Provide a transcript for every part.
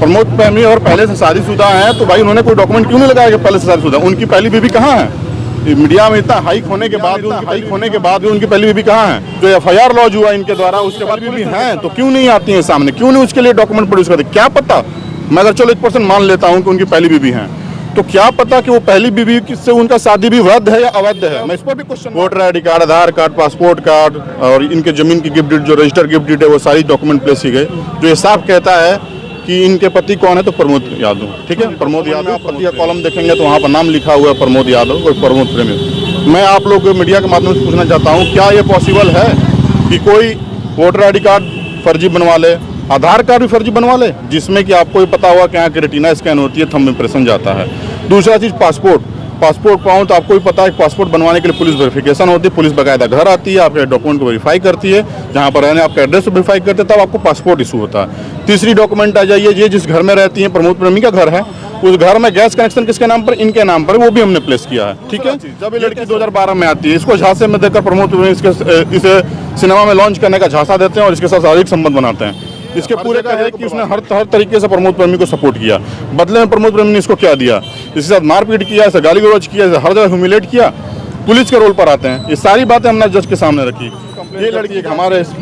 प्रमोद प्रेमी और पहले से शादीशुदा हैं, तो भाई उन्होंने कोई डॉक्यूमेंट क्यों नहीं लगाया कि पहले से शादीशुदा? उनकी पहली बीवी कहाँ है? मीडिया में इतना हाइक होने के बाद भी उनकी पहली बीवी कहाँ है? जो एफआईआर लॉन्च हुआ इनके द्वारा, उसके बाद बीवी हैं तो क्यों नहीं आती है सामने? क्यों नहीं उसके लिए डॉक्यूमेंट प्रोड्यूस करते? क्या पता, मैं अगर चलो 1% मान लेता हूँ कि उनकी पहली बीवी हैं, तो क्या पता कि वो पहली बीवी से उनका शादी भी वैध है या अवैध है? मैं इस पर भी question. Voter I D card, Aadhaar card, passport card और इनके जमीन की गिफ्ट डीड, जो रजिस्टर्ड गिफ्ट डीड है, वो सारी डॉक्यूमेंट प्लेस की गई। जो ये साफ कहता है कि इनके पति कौन है, तो प्रमोद यादव। ठीक है, प्रमोद यादव। पति का कॉलम देखेंगे तो वहाँ पर नाम लिखा हुआ है प्रमोद यादव और प्रमोद प्रेमी। मैं आप लोग मीडिया के माध्यम से पूछना चाहता हूँ, क्या ये पॉसिबल है कि कोई वोटर आई डी कार्ड फर्जी बनवा ले, आधार कार्ड भी फर्जी बनवा ले, जिसमें कि आपको पता हुआ कि यहाँ की रेटिना स्कैन होती है, थंब इम्प्रेशन जाता है। दूसरा चीज़ पासपोर्ट पाऊँ तो आपको भी पता है, पासपोर्ट बनवाने के लिए पुलिस वेरिफिकेशन होती है, पुलिस बाकायदा घर आती है, आपके डॉक्यूमेंट को वेरीफाई करती है, जहाँ पर रहने आपका एड्रेस वेरीफाई करते हैं, तब आपको पासपोर्ट इशू होता है। तीसरी डॉक्यूमेंट आ जाइए, ये जिस घर में रहती है, प्रमोद प्रेमी का घर है, उस घर में गैस कनेक्शन किसके नाम पर? इनके नाम पर, वो भी हमने प्लेस किया है। ठीक है, जब ये लड़की 2012 में आती है, इसको झांसे में देकर प्रमोद प्रेमी इसे सिनेमा में लॉन्च करने का झांसा देते हैं और इसके साथ शारीरिक संबंध बनाते हैं। इसके पूरे का है कि उसने हर तरीके से प्रमोद प्रेमी को सपोर्ट किया। बदले में प्रमोद प्रेमी ने इसको क्या दिया? इसके साथ मारपीट किया, इसे गाली गलौज किया, इसे हर जगह ह्यूमिलेट किया। पुलिस के रोल पर आते हैं। ये सारी बातें हमने जज के सामने रखी। ये लड़की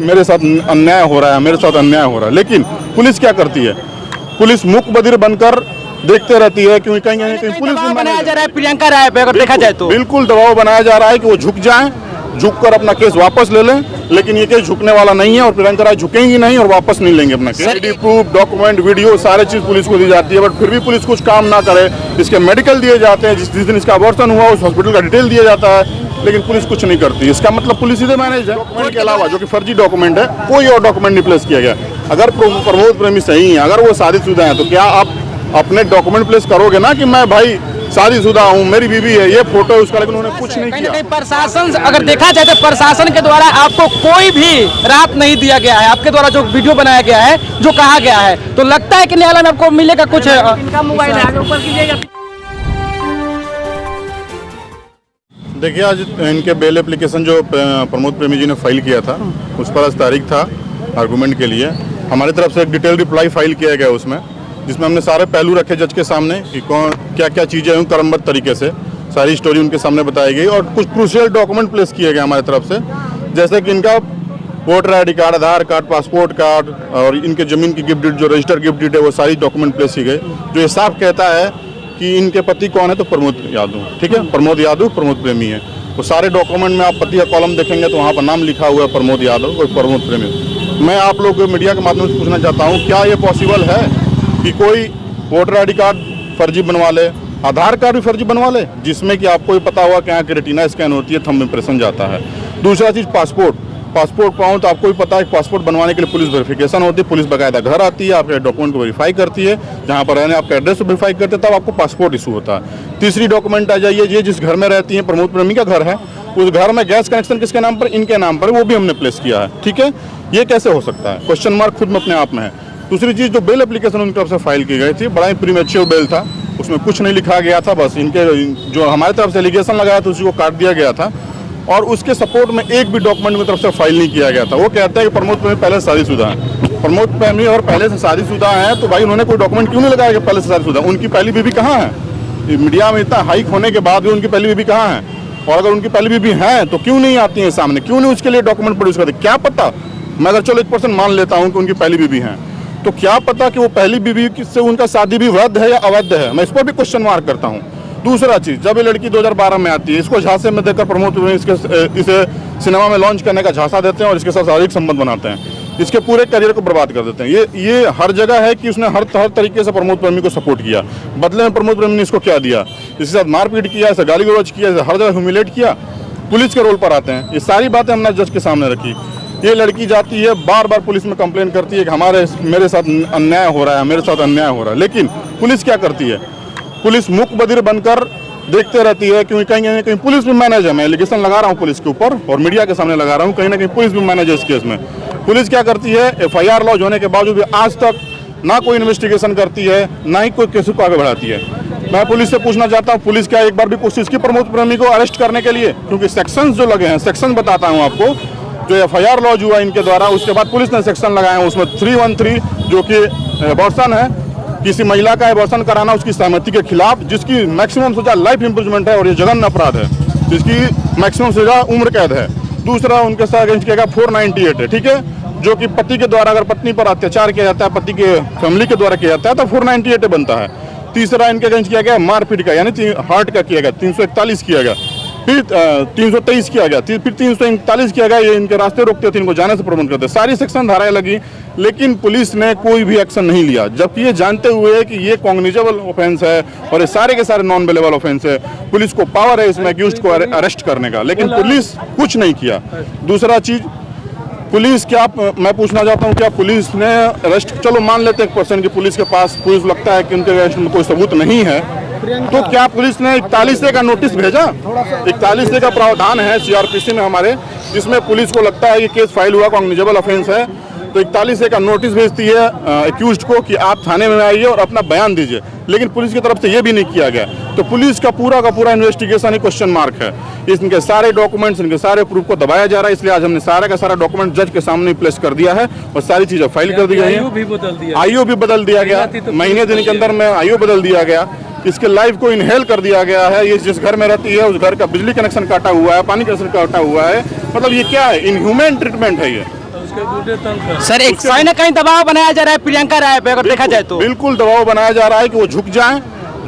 मेरे साथ अन्याय हो रहा है, मेरे साथ अन्याय हो रहा है, लेकिन पुलिस क्या करती है? पुलिस मूक बधिर बनकर देखते रहती है, क्योंकि कहीं ना कहीं पुलिस बनाया जा रहा है प्रियंका राय पे, अगर देखा जाए तो बिल्कुल दबाव बनाया जा रहा है कि वो झुक जाएं, झुककर अपना केस वापस ले लें, लेकिन ये केस झुकने वाला नहीं है और प्रियंका राय झुकेंगी नहीं और वापस नहीं लेंगे अपना case. ID proof, document, video, सारी चीज पुलिस को दी जाती है, बट फिर भी पुलिस कुछ काम ना करे। इसके मेडिकल दिए जाते हैं, जिस दिन इसका अबॉर्शन हुआ उस हॉस्पिटल का डिटेल दिया जाता है, लेकिन पुलिस कुछ नहीं करती। इसका मतलब पुलिस इधर मैनेज है। डॉक्यूमेंट के अलावा, जो कि फर्जी डॉक्यूमेंट है, कोई और डॉक्यूमेंट नहीं प्लेस किया गया। अगर प्रमोद प्रेमी सही है, अगर वो शादीशुदा है, तो क्या आप अपने डॉक्यूमेंट प्लेस करोगे ना कि मैं भाई शादीशुदा हूँ, मेरी बीवी है, ये फोटो है उसका, लेकिन उन्होंने कुछ नहीं किया। प्रशासन, अगर देखा जाए तो प्रशासन के द्वारा आपको कोई भी राहत नहीं दिया गया है। आपके द्वारा जो वीडियो बनाया गया है, जो कहा गया है, तो लगता है कि न्यायालय में आपको मिलेगा कुछ। इनका मोबाइल आगे ऊपर कीजिएगा। देखिए, आज इनके बेल एप्लीकेशन जो प्रमोद प्रेमी जी ने फाइल किया था, उस पर आज तारीख था आर्गूमेंट के लिए। हमारी तरफ से एक डिटेल रिप्लाई फाइल किया गया उसमें, जिसमें हमने सारे पहलू रखे जज के सामने कि कौन क्या क्या चीज़ें हैं, क्रमबद्ध तरीके से सारी स्टोरी उनके सामने बताई गई और कुछ क्रूशियल डॉक्यूमेंट प्लेस किए गए हमारी तरफ से, जैसे कि इनका voter I D card, Aadhaar card, passport card और इनके ज़मीन की गिफ्ट डीड, जो रजिस्टर्ड गिफ्ट डीड है, वो सारी डॉक्यूमेंट प्लेस की गई। जो ये साफ कहता है कि इनके पति कौन है, तो प्रमोद यादव। ठीक है, प्रमोद यादव प्रमोद प्रेमी है। वो सारे डॉक्यूमेंट में आप पति का कॉलम देखेंगे तो वहाँ पर नाम लिखा हुआ है प्रमोद यादव और प्रमोद प्रेमी। मैं आप लोग मीडिया के माध्यम से पूछना चाहता हूँ, क्या ये पॉसिबल है कि कोई वोटर आई डी कार्ड फर्जी बनवा ले, आधार कार्ड भी फर्जी बनवा ले, जिसमें कि आपको भी पता हुआ कि यहाँ की रेटिना स्कैन होती है, थंब इम्प्रेशन जाता है। दूसरा चीज़ पासपोर्ट पाऊँ तो आपको भी पता है, पासपोर्ट बनवाने के लिए पुलिस वेरिफिकेशन होती है, पुलिस बाकायदा घर आती है, आपके डॉक्यूमेंट को वेरीफाई करती है, जहाँ पर रहने आपका एड्रेस वेरीफाई करते हैं, तब आपको पासपोर्ट इशू होता है। तीसरी डॉक्यूमेंट आ जाइए, ये जिस घर में रहती है, प्रमोद प्रेमी का घर है, उस घर में गैस कनेक्शन किसके नाम पर? इनके नाम पर, वो भी हमने प्लेस किया है। ठीक है, ये कैसे हो सकता है? क्वेश्चन मार्क खुद में अपने आप में है। दूसरी चीज़, जो बेल एप्लीकेशन उनकी तरफ से फाइल की गई थी, बड़ा ही प्रीमेच्योर बेल था, उसमें कुछ नहीं लिखा गया था, बस इनके जो हमारी तरफ से एलिगेशन लगाया था उसी को काट दिया गया था और उसके सपोर्ट में एक भी डॉक्यूमेंट की तरफ से फाइल नहीं किया गया था। वो कहता है कि प्रमोद प्रेमी पहले से शादीशुदा है। प्रमोद प्रेमी और पहले से शादीशुदा हैं, तो भाई उन्होंने कोई डॉक्यूमेंट क्यों नहीं लगाया कि पहले से शादीशुदा? उनकी पहली बीवी कहाँ है? मीडिया में इतना हाइक होने के बाद भी उनकी पहली बीवी कहाँ है? और अगर उनकी पहली बीवी हैं तो क्यों नहीं आती है सामने? क्यों नहीं उसके लिए डॉक्यूमेंट प्रोड्यूस करते? क्या पता, मैं अगर चलो 1% मान लेता हूँ कि उनकी पहली बीवी हैं, तो क्या पता कि वो पहली बीवी से उनका शादी भी वैध है या अवैध है? मैं इस पर भी क्वेश्चन मार्क करता हूँ। दूसरा चीज़, जब ये लड़की 2012 में आती है, इसको झांसे में देकर प्रमोद इसे सिनेमा में लॉन्च करने का झांसा देते हैं और इसके साथ शारीरिक संबंध बनाते हैं, इसके पूरे करियर को बर्बाद कर देते हैं। ये हर जगह है कि उसने हर तरीके से प्रमोद प्रेमी को सपोर्ट किया। बदले में प्रमोद प्रेमी ने इसको क्या दिया? इसके साथ मारपीट किया, इसे गाली गलौज किया, इसे हर जगह ह्यूमिलेट किया। पुलिस के रोल पर आते हैं। ये सारी बातें हमने जज के सामने रखी। ये लड़की जाती है, बार बार पुलिस में कंप्लेन करती है कि मेरे साथ अन्याय हो रहा है, मेरे साथ अन्याय हो रहा है, लेकिन पुलिस क्या करती है? पुलिस मूक बधिर बनकर देखते रहती है, क्योंकि कहीं ना कहीं पुलिस भी मैनेज है। मैं एलिगेशन लगा रहा हूँ पुलिस के ऊपर और मीडिया के सामने लगा रहा हूँ, कहीं ना कहीं पुलिस भी मैनेज है इस केस में। पुलिस क्या करती है? एफआईआर लॉन्च होने के बावजूद भी आज तक ना कोई इन्वेस्टिगेशन करती है, ना ही कोई केस को आगे बढ़ाती है। मैं पुलिस से पूछना चाहता हूँ, पुलिस क्या एक बार भी कोशिश की प्रमोद प्रेमी को अरेस्ट करने के लिए? क्योंकि सेक्शंस जो लगे हैं, सेक्शन बताता हूँ आपको, जो एफआईआर लॉन्च हुआ इनके द्वारा, उसके बाद पुलिस ने सेक्शन लगाए हैं, उसमें 313 जो कि अबॉर्शन है, किसी महिला का एबॉर्शन कराना उसकी सहमति के खिलाफ, जिसकी मैक्सिमम सजा लाइफ इंप्रिजमेंट है और ये जघन्य अपराध है, जिसकी मैक्सिमम सजा उम्र कैद है। दूसरा उनके साथ अगेंस्ट किया गया 498 है, ठीक है, जो कि पति के द्वारा अगर पत्नी पर अत्याचार किया जाता है, पति के फैमिली के द्वारा किया जाता है तो 498 बनता है। तीसरा इनके अगेंस्ट किया गया मारपीट का, यानी हार्ट का किया गया, 341 किया गया, फिर 323 किया गया, फिर 339 किया गया। ये इनके रास्ते रोकते थे, इनको जाने से प्रबंध करते, सारी सेक्शन धाराएं लगी, लेकिन पुलिस ने कोई भी एक्शन नहीं लिया, जबकि ये जानते हुए कि ये कॉग्निजेबल ऑफेंस है और ये सारे के सारे नॉन बेलेबल ऑफेंस है। पुलिस को पावर है इसमें अक्यूज्ड को अरेस्ट करने का, लेकिन पुलिस कुछ नहीं किया। दूसरा चीज, पुलिस क्या, मैं पूछना चाहता हूँ, क्या पुलिस ने अरेस्ट, चलो मान लेते हैं 1% की पुलिस के पास पुलिस लगता है कि उनके अरेस्ट में कोई सबूत नहीं है, तो क्या पुलिस ने 41A का नोटिस भेजा? 41A का प्रावधान है CRPC में हमारे, जिसमें पुलिस को लगता है कि केस फाइल हुआ, कॉग्निजेबल ऑफेंस है, तो 41A का नोटिस भेजती है एक्यूज्ड को कि आप थाने में आइए और अपना बयान दीजिए, लेकिन पुलिस की तरफ से ये भी नहीं किया गया। तो पुलिस का पूरा इन्वेस्टिगेशन ही क्वेश्चन मार्क है। इनके सारे डॉक्यूमेंट्स, इनके सारे प्रूफ को दबाया जा रहा है, इसलिए आज हमने सारा का सारा डॉक्यूमेंट जज के सामने प्लेस कर दिया है और सारी चीजें फाइल कर दी गई हैं। आईओ भी बदल दिया गया, महीने दिन के अंदर में आईओ बदल दिया गया, इसके लाइफ को इनहेल कर दिया गया है। ये जिस घर में रहती है उस घर का बिजली कनेक्शन काटा हुआ है, पानी कनेक्शन काटा हुआ है, मतलब ये क्या है, इनह्यूमन ट्रीटमेंट है ये। सर एक कहीं ना कहीं दबाव बनाया जा रहा है प्रियंका राय पे, अगर देखा जाए तो बिल्कुल दबाव बनाया जा रहा है कि वो झुक जाएं,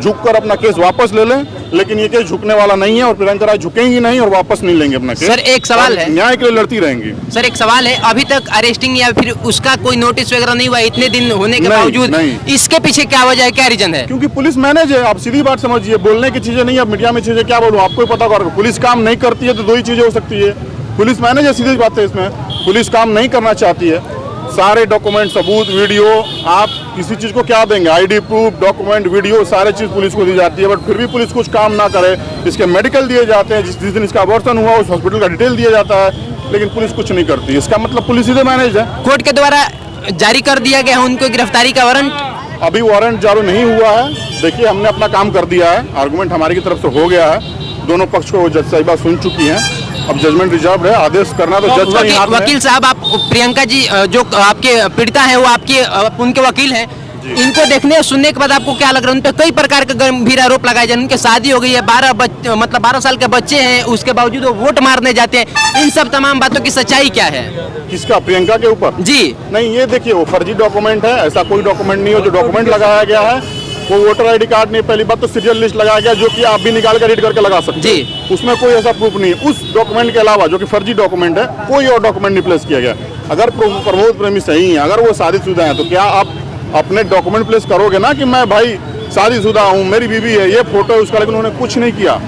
झुककर अपना केस वापस ले लें, लेकिन ये केस झुकने वाला नहीं है और प्रियंका राय झुकेंगी नहीं और वापस नहीं लेंगे अपना केस। सर एक सवाल है, न्याय के लिए लड़ती रहेंगी। सर एक सवाल है, अभी तक अरेस्टिंग या फिर उसका कोई नोटिस वगैरह नहीं हुआ इतने दिन होने के बावजूद? इसके पीछे क्या वजह है, क्या रीजन है? क्योंकि पुलिस मैनेज है, आप सीधी बात समझिए, बोलने की चीजें नहीं, अब मीडिया में चीजें क्या बोलूं, आपको ही पता होगा। पुलिस काम नहीं करती है तो दो ही चीजें हो सकती है, पुलिस मैनेज है, सीधी बात है। इसमें पुलिस काम नहीं करना चाहती है, सारे डॉक्यूमेंट, सबूत, वीडियो, आप किसी चीज को क्या देंगे, आईडी प्रूफ, डॉक्यूमेंट, वीडियो, सारे चीज पुलिस को दी जाती है, बट फिर भी पुलिस कुछ काम ना करे। इसके मेडिकल दिए जाते हैं, जिस दिन इसका अबॉर्शन हुआ उस हॉस्पिटल का डिटेल दिया जाता है, लेकिन पुलिस कुछ नहीं करती। इसका मतलब पुलिस सीधे मैनेज है। कोर्ट के द्वारा जारी कर दिया गया है उनको गिरफ्तारी का वारंट? अभी वारंट जारी नहीं हुआ है। देखिए, हमने अपना काम कर दिया है, आर्गुमेंट हमारी की तरफ से हो गया है, दोनों पक्ष को जज साहिबा सुन चुकी हैं, अब जजमेंट रिजर्व है, आदेश करना तो जज का ही हाथ में है। वकील साहब, आप प्रियंका जी जो आपके पीड़िता है वो आपके उनके वकील हैं, इनको देखने और सुनने के बाद आपको क्या लग रहा है? उन पे कई प्रकार के गंभीर आरोप लगाए जा रहे हैं, उनकी शादी हो गई है, 12 साल के बच्चे हैं, उसके बावजूद वो वोट मारने जाते हैं, इन सब तमाम बातों की सच्चाई क्या है? किसका, प्रियंका के ऊपर? जी नहीं, ये देखिए, वो फर्जी डॉक्यूमेंट है, ऐसा कोई डॉक्यूमेंट नहीं है। जो डॉक्यूमेंट लगाया गया है वो वोटर आईडी कार्ड नहीं, पहली बात तो सीरियल लिस्ट लगाया गया, जो कि आप भी निकाल कर रीड करके लगा सकते हैं जी। उसमें कोई ऐसा प्रूफ नहीं है। उस डॉक्यूमेंट के अलावा जो कि फर्जी डॉक्यूमेंट है, कोई और डॉक्यूमेंट नहीं प्लेस किया गया। अगर प्रमोद प्रेमी सही है, अगर वो शादीशुदा है, तो क्या आप अपने डॉक्यूमेंट प्लेस करोगे ना कि मैं भाई शादीशुदा हूँ, मेरी बीवी है, ये फोटो है उसका, लेकिन उन्होंने कुछ नहीं किया,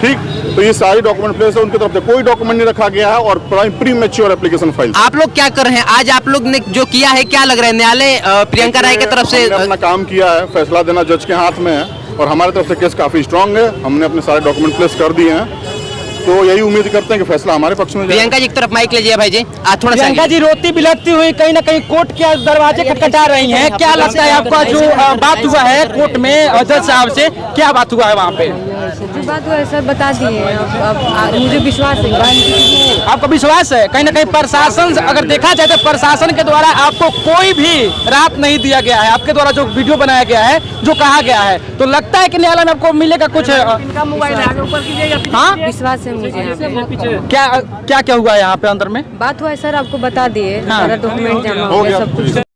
ठीक? तो ये सारी डॉक्यूमेंट प्लेस है, उनकी तरफ से कोई डॉक्यूमेंट नहीं रखा गया है और प्री मैच्योर एप्लीकेशन फाइल। आप लोग क्या कर रहे हैं आज? आप लोग ने जो किया है क्या लग रहा है? न्यायालय प्रियंका राय की तरफ से अपना काम किया है, फैसला देना जज के हाथ में है और हमारी तरफ से केस काफी स्ट्रांग है, हमने अपने सारे डॉक्यूमेंट प्लेस कर दिए हैं, तो यही उम्मीद करते हैं कि फैसला हमारे पक्ष में। प्रियंका जी की तरफ माइक लीजिए भाई जी, आज थोड़ा सा। प्रियंका जी रोती बिलखती हुई कहीं ना कहीं कोर्ट के दरवाजे खटखटा रही हैं, क्या लगता है आपका जो बात हुआ है कोर्ट में जज साहब से, क्या बात हुआ है वहाँ पे? जो बात हुआ है सर बता दिए, अब मुझे विश्वास है। आपको विश्वास है? कहीं ना कहीं प्रशासन, अगर देखा जाए तो प्रशासन के द्वारा आपको कोई भी राहत नहीं दिया गया है, आपके द्वारा जो वीडियो बनाया गया है, जो कहा गया है, तो लगता है कि न्यायालय में आपको मिलेगा कुछ? हाँ, विश्वास है मुझे यहाँ पे। क्या क्या क्या हुआ है यहाँ पे अंदर में? बात हुआ है सर, आपको बता दिए, हाँ। सारा डॉक्यूमेंट जमा हो गया, सब कुछ।